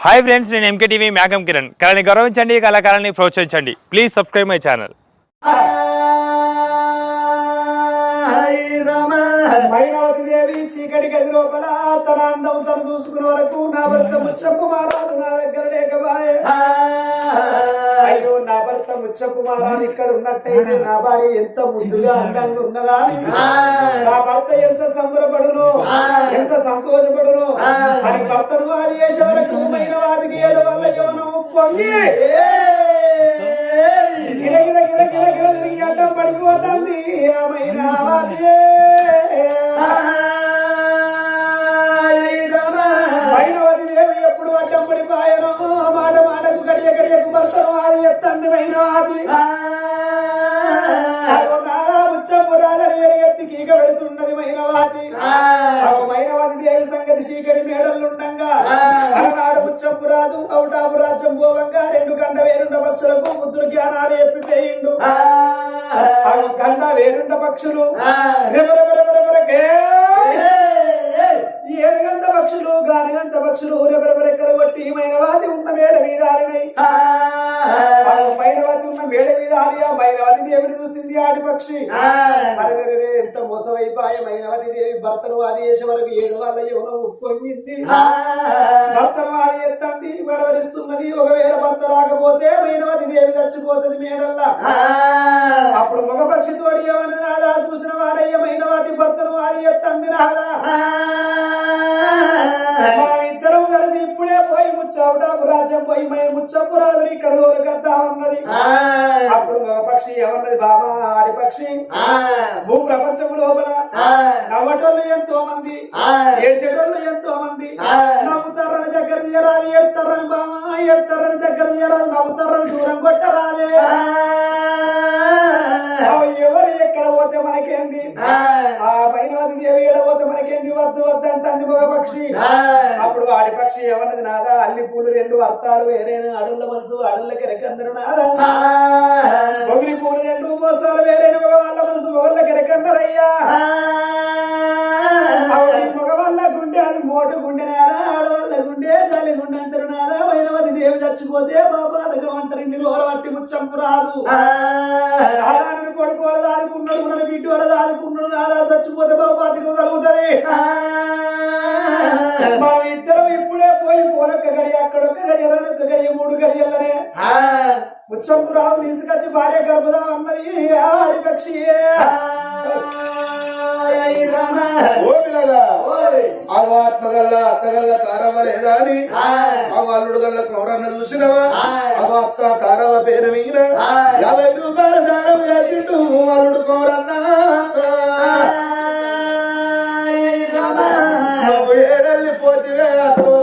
Hi friends, నేను MK TV మేఘం కిరణ్. కళని గౌరవించండి, కళాకారాన్ని ప్రోత్సహించండి. Please subscribe my channel. Mainavati Devi చీకటి గది లోపల తన అందం తను చూసుకునే వరకు నా భర్త ముచ్చకుమారాలు నా దగ్గర లేకబాయే. అయ్యో నా భర్త ముచ్చకుమారాలు ఇక్కడ ఉన్నట్టయితే నా భార్య ఎంత ముద్దుగా అందంగా ఉన్నదా, నా భర్త ఎంత సంబరపడును, ఎంత సంతోషపడును అని భర్తను వారి చేసే వరకు మైనవాదికి ఏడు వల్ల యవనం పొంగి గిరగిర గిర గిర గిర తిరిగి అడ్డం పడిపోతుంది. మైనవతి దేవి ఎప్పుడు అడ్డం పడిపోయానో మాట మాటకు గడియ గడియకు భర్తను వారి ఎత్తండి మైనవాది ఎత్తి కీక పెడుతున్నది మైనవాతి. మైనవాతి దేవి సంగతి చీకటి మేడలుండగా అలనాడు ముచ్చంపురాదు ఔటాపు రాజ్యం పోవంగా రెండు గంట వేరుండ పక్షులకు ముద్దురు జ్ఞానాలు ఎప్పిపోయిండు. గంట వేరుండ పక్షులు రెబరెబరెబరెబరకే ఏనుగంత పక్షులు గానిగంత పక్షులు రెబరెబరెక్కలు కొట్టి మైనవాతి ఉన్న మేడ మీద ఆడినాయి. మైనవాతి ఉన్న మేడ మీద ఆడి ఆ మైనవాతి దేవిని చూసింది ఆడి పక్షి. ఎంత మోసమైపోయి మైనవాతి దేవి భర్తను అది చేసే వరకు ఏడు వాళ్ళ యువన ఉప్పొంగింది. భర్తను అది ఎత్తండి బరవరిస్తున్నది. ఒకవేళ భర్త రాకపోతే మైనవాతి దేవి చచ్చిపోతుంది మేడల్లా. అప్పుడు మగ పక్షి తోడి ఏమని నాదా చూసిన వారయ్య మైనవాతి భర్తను అది ఎత్తండి నాదా. ఇద్దరం కలిసి ఇప్పుడే పోయి ముచ్చవుటాపు రాజ్యం పోయి ముచ్చపు రాజుని కరువులు కద్దా ఉన్నది. అప్పుడు మగ పక్షి ఏమన్నది, బాబా ఆడి పక్షి భూ ప్రపంచము లోపల నవ్వటోళ్ళు ఎంతో మంది, ఏడ్చేటోళ్ళు ఎంతో మంది. నవ్వుతారని దగ్గర తీయరాలి, ఏడతారని బామా ఏడతారని దగ్గర తీయరాలి, నవ్వుతారని దూరం కొట్టరాలే. ఎవరు ఎక్కడ పోతే మనకేంది, ఆ మైనవతి దేవి ఎడపోతే మనకేంది, వద్దు వద్దు అంటుంది మగ పక్షి. అప్పుడు ఆడి పక్షి ఏమన్నది, నాదా అల్లి పూలు రెండు అర్థాలు వేరేనా అడుళ్ళ మనసు అడుళ్ళకి రెక్కందరు నాదా. మొగిలి పూలు రెండు మోసాలు వేరేనా మగవాళ్ళ మనసు మొగళ్ళకి రెక్కందరయ్యా. మగవాళ్ళ గుండె అది మోటు గుండె నాదా, ఆడవాళ్ళ గుండె చలి గుండె అంటారు నాదా. మైనవతి దేవి చచ్చిపోతే బాబాలకు అంటారు ఇన్ని రోజుల వట్టి ముచ్చంపు రాదు. కొడుకోవాలి దాదుకున్నాడు, మన బిడ్డు వాళ్ళ దాదుకున్నాడు నాదా. చచ్చిపోతే బాబాతికి కలుగుతుంది. మనం ఇద్దరం ఇప్పుడే పోయి పోనొక్క గడి అక్కడొక్క గడి ఎర్రనొక్క గడి మూడు గడియల్లనే ముచ్చంపు రావు తీసుకొచ్చి భార్య గర్భదాం అన్నది ఆడి పక్షి. ఆత్మగల్లా అత్తగల్ల కారవ లేదా అని అల్లుడు గల్ల కౌరన్న చూసినవా అత్త కారవ పేరు మీద 50 రూపాయల దానం వేసిండు అల్లుడు కౌరన్న. నువ్వు ఏడెళ్ళిపోతివే అతో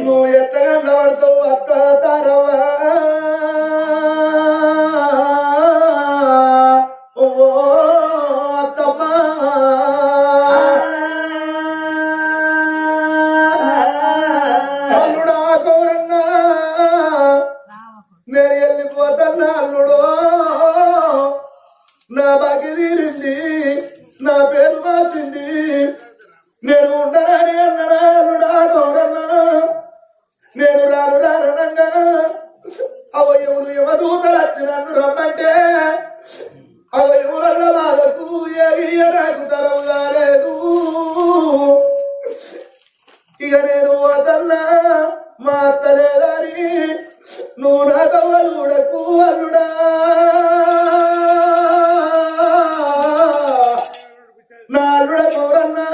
నువ్వు ఎత్తగల్ల పడతావు అత్త తారవా. నేను వెళ్ళిపోతాను అల్లుడు, నా బాకి తీరింది, నా పేరు మాసింది, నేను ఉండనని అన్నాడు అల్లుడా గౌరన్నా. నేను రాను రారణంగా అవయవులు యమదూతలు వచ్చి నన్ను రమ్మంటే అవయవుల బాధకు ఏగియ నాకు తరం కాలేదు. ఇక నేను వదన్నా మా అత్తలేదని నువ్వు నా కవ్వలుడకు అల్లుడా. నా అల్లుడ కౌరన్నా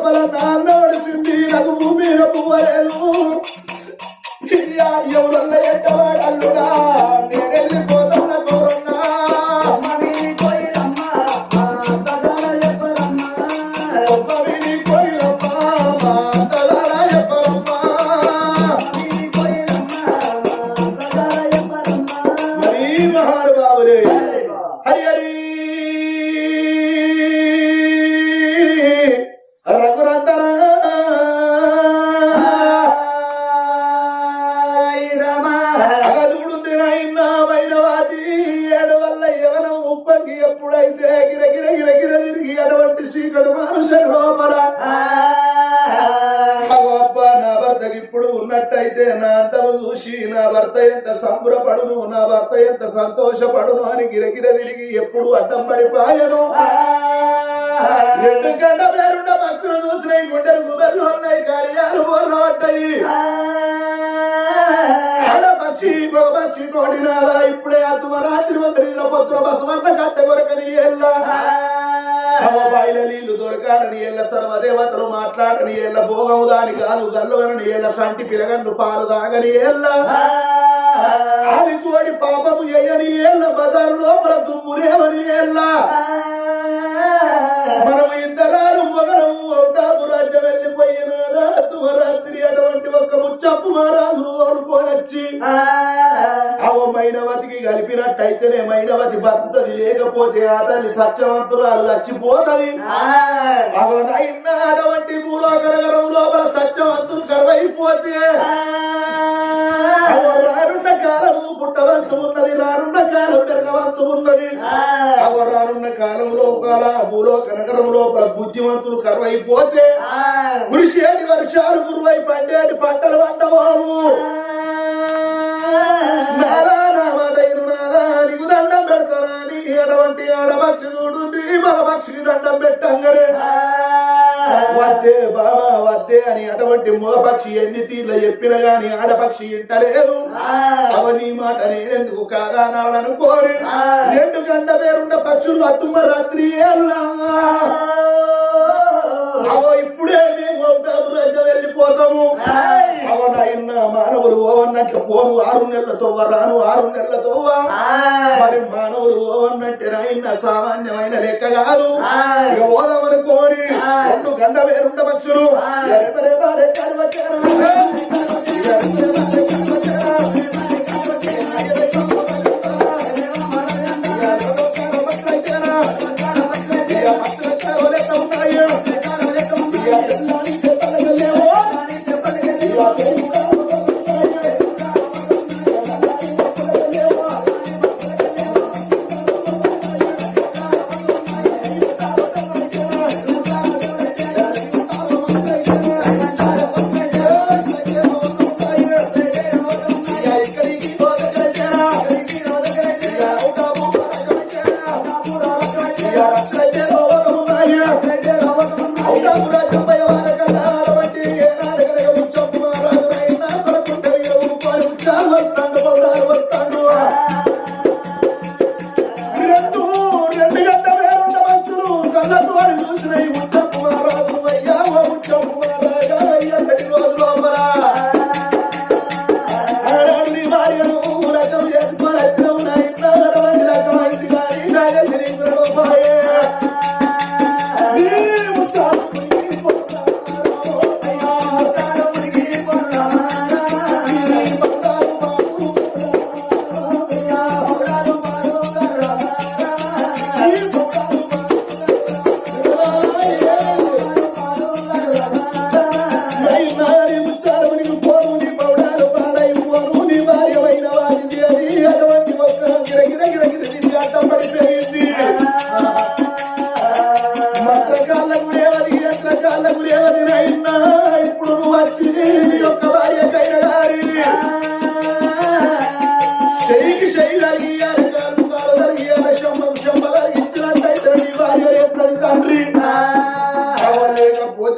లోపల నాన్న ఒడిసింది నాకు భూమి పువ్వలేదు ఎవరల్ల ఎట్టవాడు అల్లుడా నేను వెళ్ళిపోతున్న కోరన్నా మహానుభావులే హరి హరి రఘునందన అగదుడుంది నాయన వైనవాది ఏడవల్ల యవనం ఉప్పంగి ఎప్పుడైతే గిరగిర గిరగిర తిరిగి అటువంటి చీకటి మనుషుల లోపల నా భర్తకి ఇప్పుడు ఉన్నట్టయితే నా అంతము చూసి నా భర్త ఎంత సంబరపడును నా భర్త ఎంత సంతోషపడును అని గిరగిర తిరిగి ఎప్పుడు అడ్డం పడిపోయాను రెండు గంట పేరుండ భక్తులు చూసినాయి గుండెలు గుబెర్లు ఉన్నాయి కార్యాలు బోర్లబడ్డాయి ఆడపక్షి మగపక్షి కోడినారా ఇప్పుడే అతుమరాత్రి ఒకరిలో పొత్తుల బసవన్న కట్ట కొరకని ఎల్లా బాయిల నీళ్లు దొరకాడని ఎల్ల సర్వదేవతలు మాట్లాడని ఎల్ల భోగము దాని కాదు గల్లవనని ఎల్ల సంటి పిలగన్ను పాలు తాగని ఎల్ల ఆది తోడి పాపము ఎయ్యని ఎల్ల బజారు లోపల దుమ్మురేవని ఎల్ల మనము ఇంతరాలు మొగలము ఔటాపు రాజ్యం వెళ్ళిపోయిన రాత్రి అటువంటి ఒక్క ముచ్చప్పు మహారాజులు ఓడుకోనొచ్చి అవో మైనవతికి కలిపినట్టయితేనే మైనవతి బతుకుతుంది లేకపోతే ఆ తల్లి సత్యవంతురాలు చచ్చిపోతది అటువంటి భూలోక నగరం లోపల సత్యవంతులు కరువైపోతే రానున్న కాలము పుట్టవంతు ఉన్నది రానున్న కాలం పెరగవంతు ఉన్నది రానున్న కాలం లోపల భూలోక నగరం లోపల బుద్ధిమంతులు కరువైపోతే కురిసేటి వర్షాలు గురువై పండేటి పంటలు పండవాము నీకు దండం పెడతారా నీ అటువంటి ఆడపక్షి చూడు మగపక్షికి దండం పెట్టంగరే వద్దే బాబా వద్దే అని అటువంటి మగపక్షి ఎన్ని తీర్ల చెప్పిన గాని ఆడపక్షి ఇంటలేదు అవన్నీ మాట నేనెందుకు కాదా నాడనుకోని రెండు గంట పేరున్న పక్షులు అత్తుమ రాత్రి అవో ఇప్పుడే మేము అవుతాము రాజ్యం వెళ్ళిపోతాము అవనైనా మానవులు ఓవన్నట్టు పోను 6 నెలలతో రాను 6 నెలలతో మరి మానవులు ఓవన్నట్టే నాయన సామాన్యమైన లెక్క కాదు ఇక ఓదమనుకోని రెండు గంట వేరుండ పక్షులు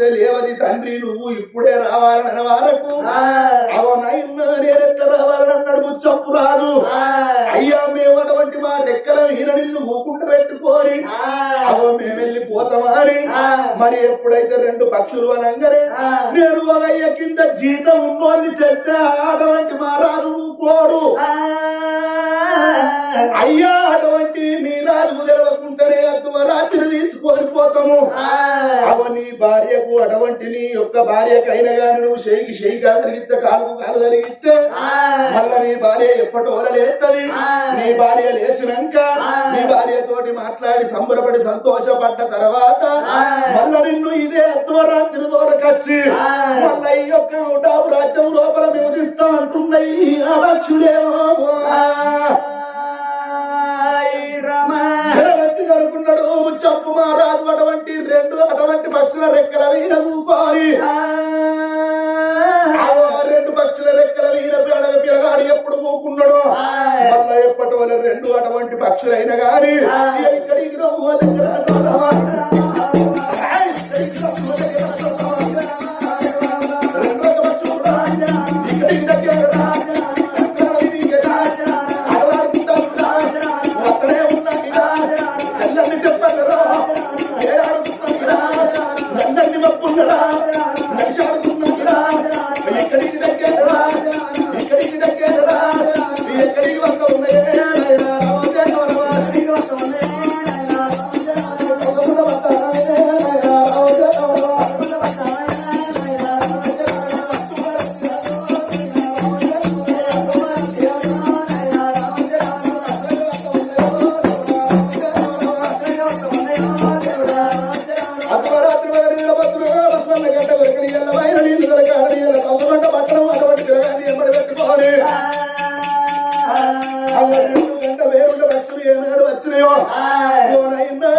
లేకపోతే లేవది తండ్రి నువ్వు ఇప్పుడే రావాలన్న వరకు అవో నైన్ నేనెట్లా రావాలని అన్నాడు ముచ్చప్పు రాదు. అయ్యా మేము అటువంటి మా రెక్కల వీర నిన్ను ఊకుంట పెట్టుకొని అవో మేము వెళ్ళిపోతామని మరి ఎప్పుడైతే రెండు పక్షులు అనగానే నేను అయ్య కింద జీతం ఉందని చెప్తే అటువంటి మా రాజు కోరు అయ్యా అటువంటి మీ రాజు తెలవకుంటేనే రాత్రి తీసుకొని పోతాము. అవ నీ భార్యకు అటువంటి నీ యొక్క భార్యకైనా గాని నువ్వు చేయి కలిగిస్తే కాలు కలిగిస్తే మళ్ళా నీ భార్య ఎప్పటోలలేస్తుంది. నీ భార్య లేచినాక నీ భార్యతోటి మాట్లాడి సంబరపడి సంతోషపడ్డ తర్వాత మళ్ళా నిన్ను ఇదే అర్ధరాత్రి దూరకొచ్చి మళ్ళా ఈ యొక్క రాజ్యం లోపల మేము తీస్తాం అంటున్నాయి ఆ పక్షులేమో అనుకున్నాడు ముచ్చప్పు మహారాజు అటువంటి పక్షుల రెక్కల వీర ఊపాలి. రెండు పక్షుల రెక్కల వీర పిల్లగాడు ఎప్పుడు ఊకున్నాడు మళ్ళా ఎప్పటి రెండు అటువంటి పక్షులైనా గాని ఇక్కడికి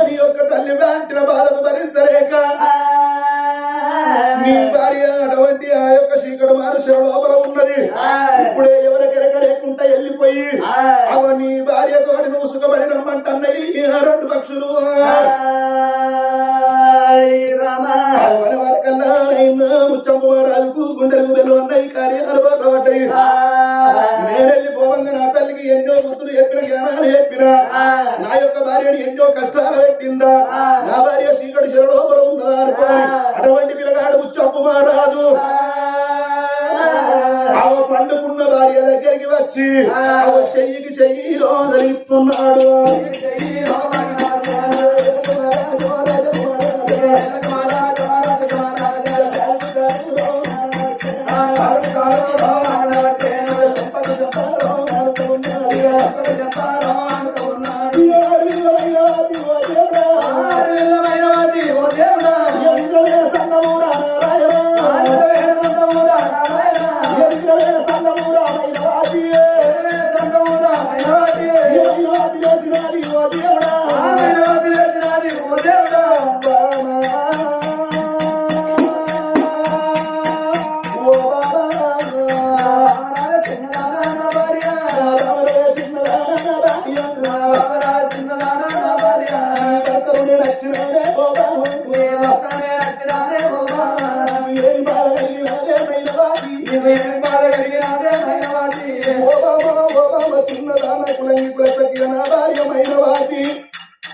నీ యొక్క తల్లి బ్యాంకిన బాధకు భరించలేక నీ భార్య అటువంటి ఆ యొక్క చీకటి మనుషుల లోపల ఉన్నది. ఇప్పుడే ఎవరికెరక లేకుండా వెళ్ళిపోయి అవ నీ భార్యతో నువ్వు సుఖపడి రమ్మంటన్నది రెండు పక్షులు ముచ్చంపు గుండెలకు వెలువన్నాయి కార్యాలు పడ్డాయి. నేనెళ్ళిపోవంగా నా తల్లికి ఎన్నో బుద్ధులు చెప్పిన జ్ఞానాలు చెప్పిన నా యొక్క భార్యని ఎన్నో కష్టాలు పెట్టిందా నా భార్య చీకటి చెర లోపల ఉన్నదా అనుకోని అటువంటి పిల్లగాడు ముచ్చంపు మహారాజు ఆవ పండుకున్న భార్య దగ్గరికి వచ్చి ఆవ చెయ్యికి చెయ్యిలో ధరిస్తున్నాడు.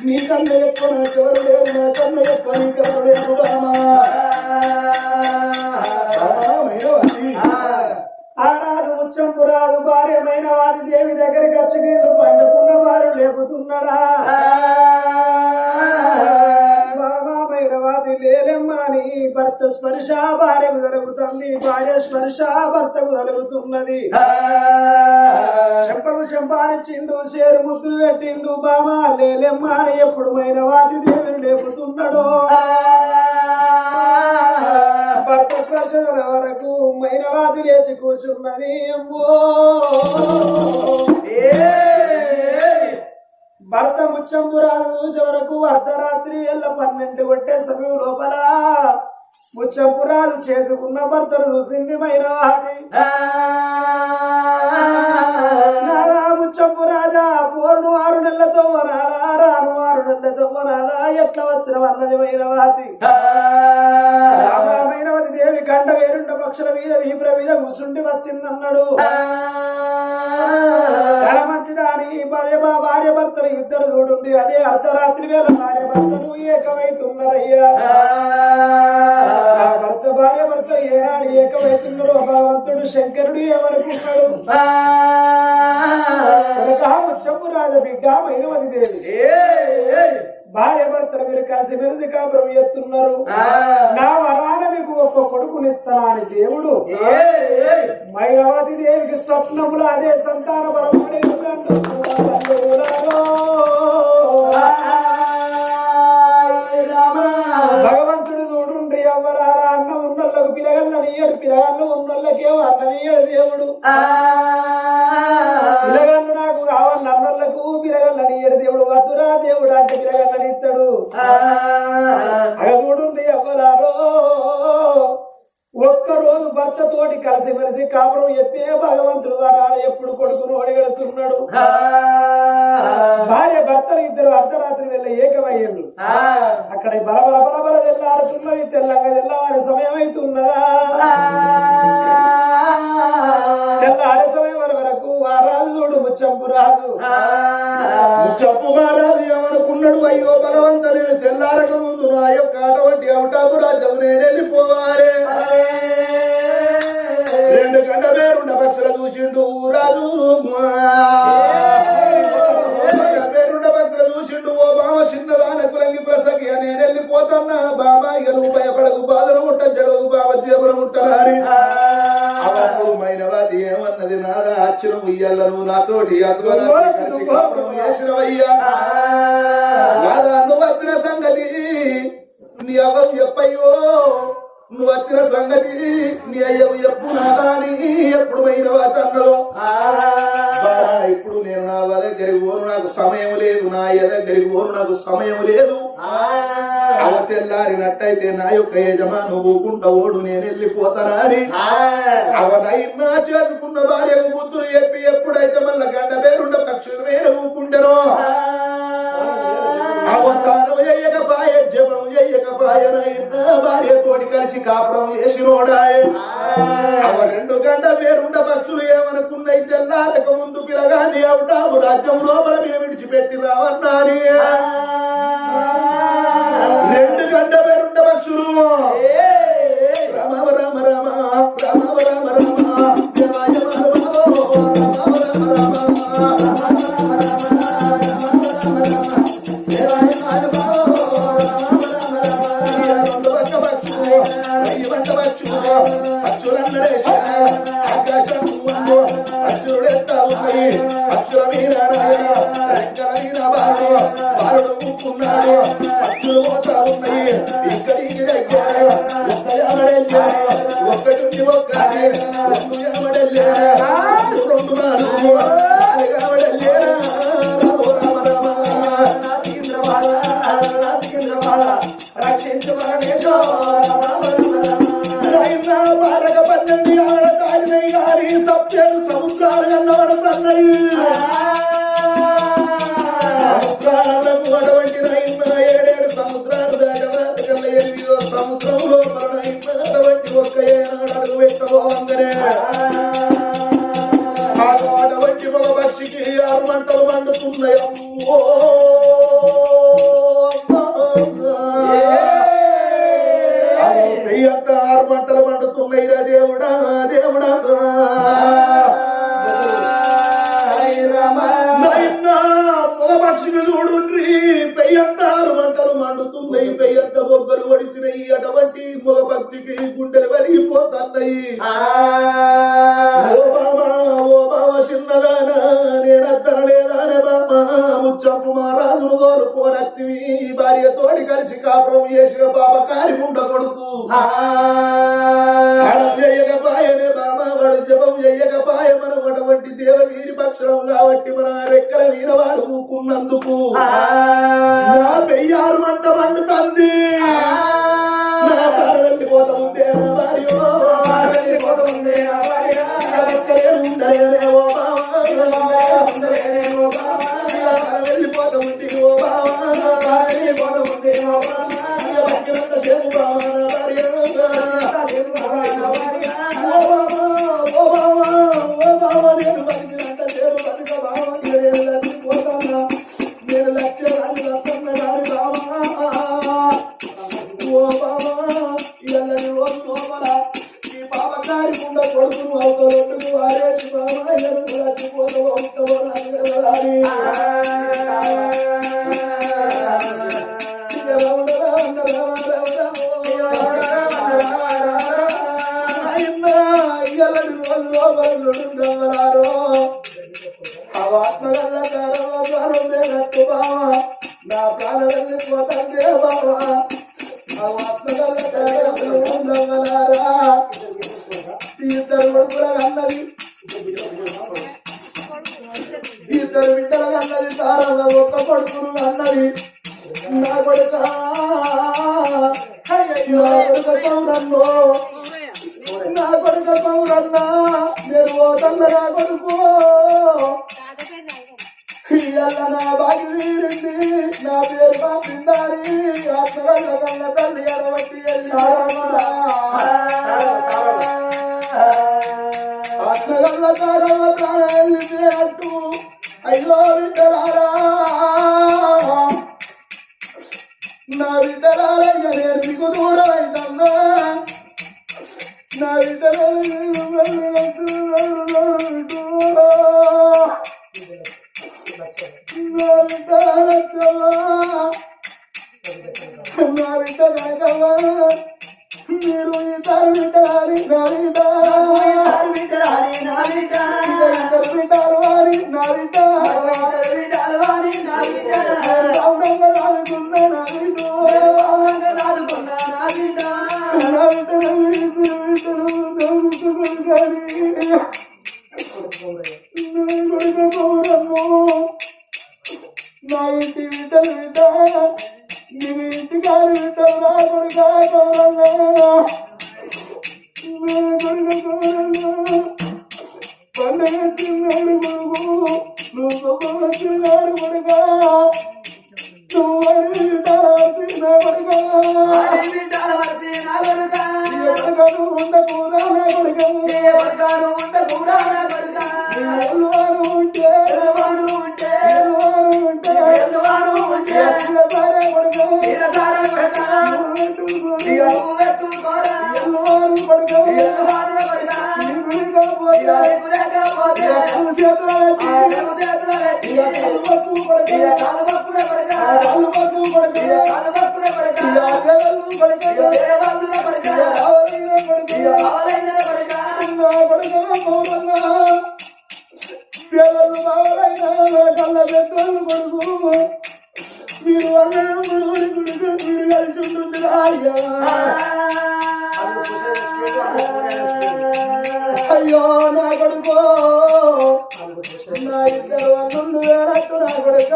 నీకన్నా ఎక్కువ నాకెవరు లేరు నాకన్నా ఎక్కువ నీకెవరు లేరు ఆనాడు ముచ్చంపు రాదు భార్యమైన వారి దేవి దగ్గరికి వచ్చి పండుకున్న వారు లేపుతున్నాడా భైరవాది లేలెమ్మని భర్త స్పర్శ భార్యకు జరుగుతుంది భార్య స్పర్శ భర్తకు జరుగుతున్నది. చెంపకు చెంపానిచ్చిండు చేరు ముద్దులు పెట్టిండు బామ లేలెమ్మని ఎప్పుడు మైనవాది దేవిని లేపుతున్నాడో భర్త స్పర్శ వరకు మైనవాది లేచి కూర్చున్నది. భర్త ముచ్చంపురాలు చూసే వరకు అర్ధరాత్రి వేళ 12 కొట్టే సమయం లోపల ముచ్చంపురాలు చేసుకున్న భర్తను చూసింది మైనవాది. ముచ్చంపు రాజా పోరును 6 నెలలతో వరాలా రాను 6 నెలలతో వరాలా ఎట్లా వచ్చిన అన్నది మైనవాది మైనవతి దేవి గంట వేరుండ పక్షుల మీద వీపుల మీద కూర్చుండి వచ్చిందన్నాడు మంచిదాని భార్య భర్తలు ఇద్దరు చూడుండి అదే అర్ధరాత్రి వేళ భార్య భర్తలు ఏకమైతున్నారయ్యా భర్త భార్య భర్త ఏనాడు ఏకమైతున్నారో భగవంతుడు శంకరుడు ఏమనుకున్నాడు ముచ్చంపు రాజ బిడ్డ మైనవతి దేవి భార్య భర్తలు మీరు కలిసి మెలిసి కాపురం చేస్తున్నారు నా వరాన మీకు ఒక్క కొడుకునిస్తానా అని దేవుడు మైనవతి దేవికి స్వప్నములు అదే సంతాన పరమడి భగవంతుడు చూడుండ్రి ఎవరారా అన్నం ఉన్నోళ్ళకు పిల్లగల్లని ఇయ్యడు పిల్లగళ్ళు ఉన్నోళ్ళకేమో అన్నమయ్యాడు దేవుడు పిల్లగళ్ళు నాకు కావాలి అన్నోళ్ళకు పిల్లగల్లని ఇయ్యడు దేవుడు వద్దురా దేవుడు అంటే పిల్లగల్లని ఇస్తాడు అగ చూడుండ్రి ఎవరారో ఒక్కరోజు భర్త తోటి కలిసి మెలిసి కాపురం ఎత్తే భగవంతుడు వరాలు ఎప్పుడు కొడుకును ఒడిగడుతున్నాడు భార్య భర్తలు ఇద్దరు అర్ధరాత్రి వెళ్ళి ఏకమయ్యారు అక్కడ బలబల బలబల తెల్లారుతున్నది తెల్లంగా తెల్లవారి సమయం అవుతున్నదా తెల్లారి సమయం వరకు వారాలు చూడు ముచ్చంపు రాదు ముచ్చంపు మహారాజు ఏమనుకున్నాడు అయ్యో భగవంతుడు తెల్లారక ముందు నా యొక్క అటువంటి అవటాపు రాజ్యం నేను వెళ్ళిపోవాలి 2 గంట పేరుండ పక్షుల చూసిండు రాజు పేరుండ పక్షుల చూసిండు ఓ బామ చిన్నదాన కులంగి ప్రసకి నేను వెళ్ళిపోతున్నా బాబా ఇక నువ్వు భయపడకు బాధలు ఉంట చెడవు బాబా జీవనం ఉంటారని అప్పుడు మైనవాది ఏమన్నది నాదా అచ్చును ఉయ్యల్ల నువ్వు నాతోటి చేసినవయ్యా నాదా నువ్వు వచ్చిన సంగతి నీ అవ్వం చెప్పయ్యో నువ్వు వచ్చిన సంగతి నీ అయ్యవు ఎప్పుడు నాదా అని ఎప్పుడు మైనవాది అన్నదో ఇప్పుడు నేను నా దగ్గరికి పోను నాకు సమయం లేదు నా దగ్గరికి పోను నాకు సమయం లేదు అవ తెల్లారినట్టయితే నా యొక్క యజమాను ఊకుంటా ఓడు నేను వెళ్ళిపోతానా అని అవనైనా చేసుకున్న భార్యకు బుద్ధులు చెప్పి ఎప్పుడైతే మళ్ళా గంట పేరుండ పక్షుల మీద ఊకుంటారో అవతారం చెయ్యకపాయ జపం చెయ్యకపాయనైనా భార్యతోటి కలిసి కాపురం చేసినోడాయే అవ 2 గంట పేరుండ పక్షులు ఏమనుకున్నాయి తెల్లారక ముందు పిలగాని అవుతాము రాజ్యం లోపల మేము విడిచిపెట్టి రావన్నాని 2 గంట పేరుండ పక్షులు రామ రామ రామ రామ రామ రామ దేవాయ రామ మంటలు మండుతున్నాయి దేవుడా దేవుడా పక్షిని చూడుండ్రి పెయ్యంతారు మంటలు మండుతున్నాయి పెయ్యంత బొగ్గలు ఒడిచినాయి అటువంటి మగ పక్షికి గుండెలు వలిగిపోతున్నాయి ఓ బామ చిన్నదానా నేనద్దనలేదానే బామ ముచ్చప్పు మహారాజును కోరుకోనత్తివి భార్యతోడి కలిసి కాపురం చేసిన బాబ కారి ఉండ కొడుకు చెయ్యకపాయనే బామ వాడు జపం చెయ్యకపాయ మనం అటువంటి దేవగిరి పక్షం కాబట్టి మన రెక్కల మీద వాడు ఊకున్నందుకు నా పెయ్యారు మంట మండుతుంది నా భార్య వెళ్ళిపోతా ఉంటే నా భార్య వెళ్ళిపోతా ఉండే నా భార్య ఉండలేవో బామ లోపల ఈ పాపకారి కుండ కొడుకును అవుతూ వారేసి బాబాయ్యను చచ్చిపోతూ అవుతావో నాకు తెలియదాని. నా ప్రాణం వెళ్ళిపోతాందే బాబా ఇద్దరు కొడుకుల అన్నది ఇద్దరు బిడ్డల అన్నది తారవ ఒక్క కొడుకును అన్నది నా కొడుక పౌరన్నో నా కొడుక పౌరన్నా నేను పోతన్న నా కొడుకు ఇయ్యాల నా బాగి వీరింది నా పేరు పంపిందాని ఆత్మగల్ల కన్న తల్లి అరవట్టి ఆత్మగల్ల తారవ ప్రాణ వెళ్ళితే అట్టు అయ్యో బిడ్డలారా నా బిడ్డలారయ్య నేను మీకు దూరం అయితన్నా నా మీరు ఇద్దరు బిడ్డలారి నా బిడ్డ ఇద్దరు బిడ్డలు వారి నా బిడ్డ అవునంగా రాదుకున్నా నా బిడ్డ నా ఇంటి బిడ్డలు బిడ్డ నీ ఇంటి గారి బిడ్డలు నా కొడుక పండుగ తిన్నాడు కొడుకు నువ్వు తిన్నాడు కొడుక నువ్వు నా కొడుక ఉండకూరా నా కొడుక పేదలు బావలైనా కళ్ళ పెద్దలు కొడుకు మీరు మీరు కలిసి ఉంటుంది అయ్యో నా కొడుకో నా ఇద్దరు అల్లుళ్ళు వేరట్టు నా కొడుక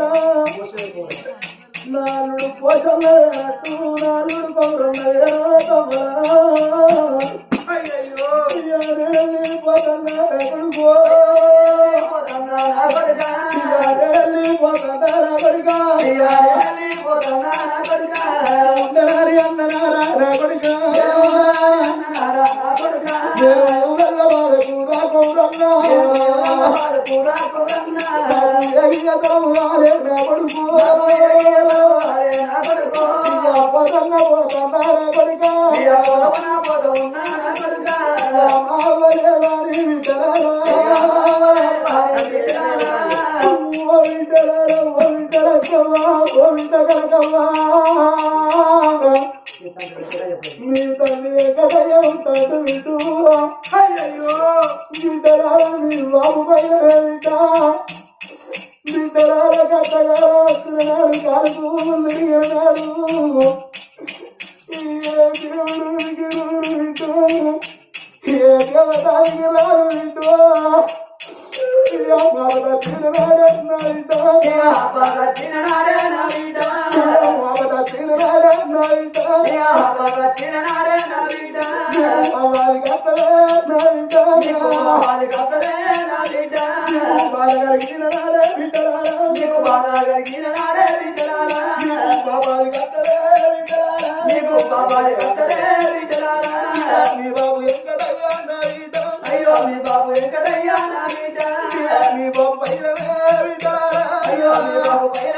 నాలుగు పోషణ వేరట్టు నాలుగు పౌరుల వెళ్ళిపోతున్నా కొడుకో ఉండనారి అన్ననారా నా కొడుక ఊరల్ల వాళ్ళకు నా పౌరన్నా రాలే నా కొడుకు పోతన్న పోతన్నా నా కొడుక మీ తల్లి ఎక్కడయ్య ఉంటాడు విటు అయ్యో బిడ్డలారా మీ బాబు పైన బిడ్డలార కట్టగా వస్తున్నాడు కాలుకు తిరిగినాడు ఏ దేవుడు విటు ఏ దేవతానికి రాడు విటు అయ్యో మీ బాబు ఎక్కడయ్యా నా బిడ్డ మీ బాబు పైన అయ్యో మీ బాబు పైన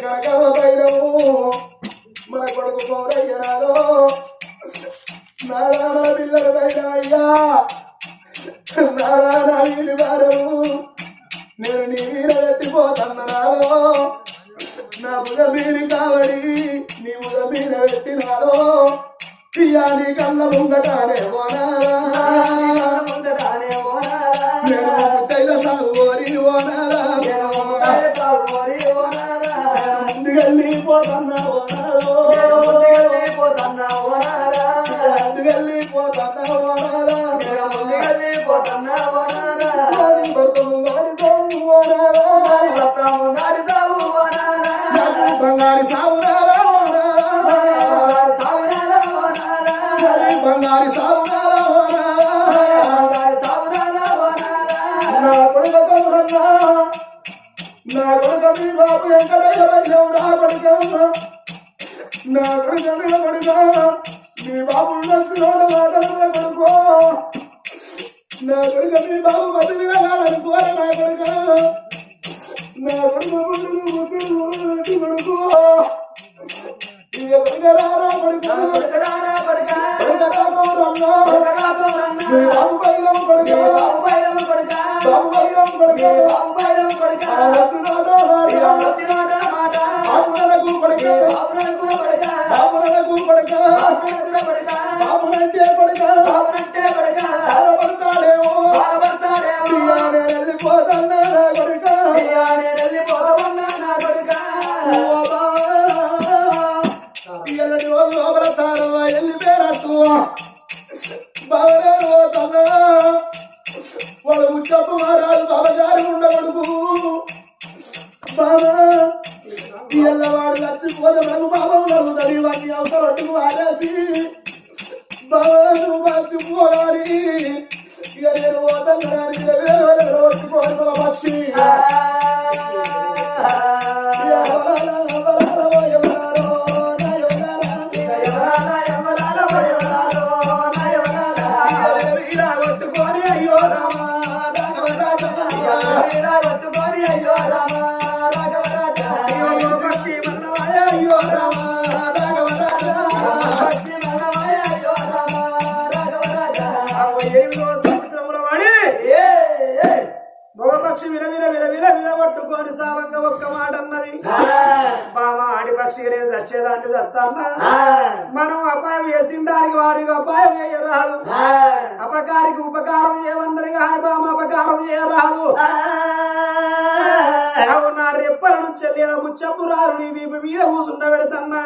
కనకమ్మ బైరవు మన కొడుకు పౌరయ్య నాదో నారాయణ పిల్లలు బైరవయ్యా నారాయణ వీరి వారము నేను నీ వీర పెట్టిపోతున్నా నాదో నా ముద మీరి కావడి నీ ముద మీర పెట్టినాదో తీయాలి కళ్ళ ముంగటానే నేను ముద్దైల సాగు ఓరి ఓనారా ముందుకెళ్ళిపోతున్నా బంగారి సాగునారా బంగారి సాగునారా నా కొడుక మీ బాబు వెంకటేశ్వర నా కొడుక నా కొడుక మీ బాబు నోడ మాటలు కొడుకో నా కొడుక మీ బాబు మతి వినగాలనుకోర నా కొడుక నా కొడుకు కొడుకో ఇక కొడుకరారా కొడుకు బాబు బైరం కొడుక బాబు బైరం కొడుక బాబులకు కొడుక బాబులకు కొడుక బాబునంటే కొడుక బాధపడతాడేమో వెళ్ళిపోతున్నా నా కొడుక లోపల తారవ వెళ్ళిపోయారట్టు బాబలేరు పోతున్నా వాడు ముచ్చప్పు మారాలు బాబగారు ఉండగడుకు బాబా వాడు చచ్చిపోతే మనకు బాబం కలుగుతుంది వాటిని అవసరం వాడేసి బాబా నువ్వు చచ్చిపోగాని ఇక నేను పోతానికి కొట్టుకోని ఒక పక్షి కొట్టుకొని అయ్యో రామా కొట్టుకొని అయ్యో రామా పక్షి మనవాయ అయ్యో రామా పక్షి మనవాయ అయ్యో రామా సముద్రంలో వాడి మగపక్షి విరగొట్టుకొని సావంగా ఒక్క మాట అన్నది బామా ఆడిపక్షి నేను చచ్చేదాన్ని చస్తామా మనం అపాయం చేసిండానికి వారికి అపాయం చేయరాదు అపకారికి ఉపకారం చేయమన్నది కానీ బామ అపకారం చేయరాదు నా రెప్పల నుంచి ముచ్చపురాలు నీ వీపు మీద కూసుండ పెడతన్నా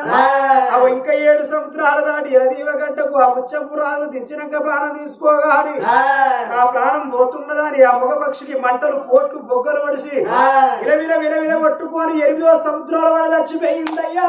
అవి ఇంకా 7 సముద్రాలు దాటి ఎలదీవ గడ్డకు ఆ ముచ్చపురాలు తెచ్చినాక ప్రాణం తీసుకోగాని ఆ ప్రాణం పోతున్నదని ఆ మగపక్షికి మంటలు పోట్లు బొగ్గలు పడిసి విల కొట్టుకొని 8వ సముద్రాల వాడు చచ్చిపోయిందయ్యా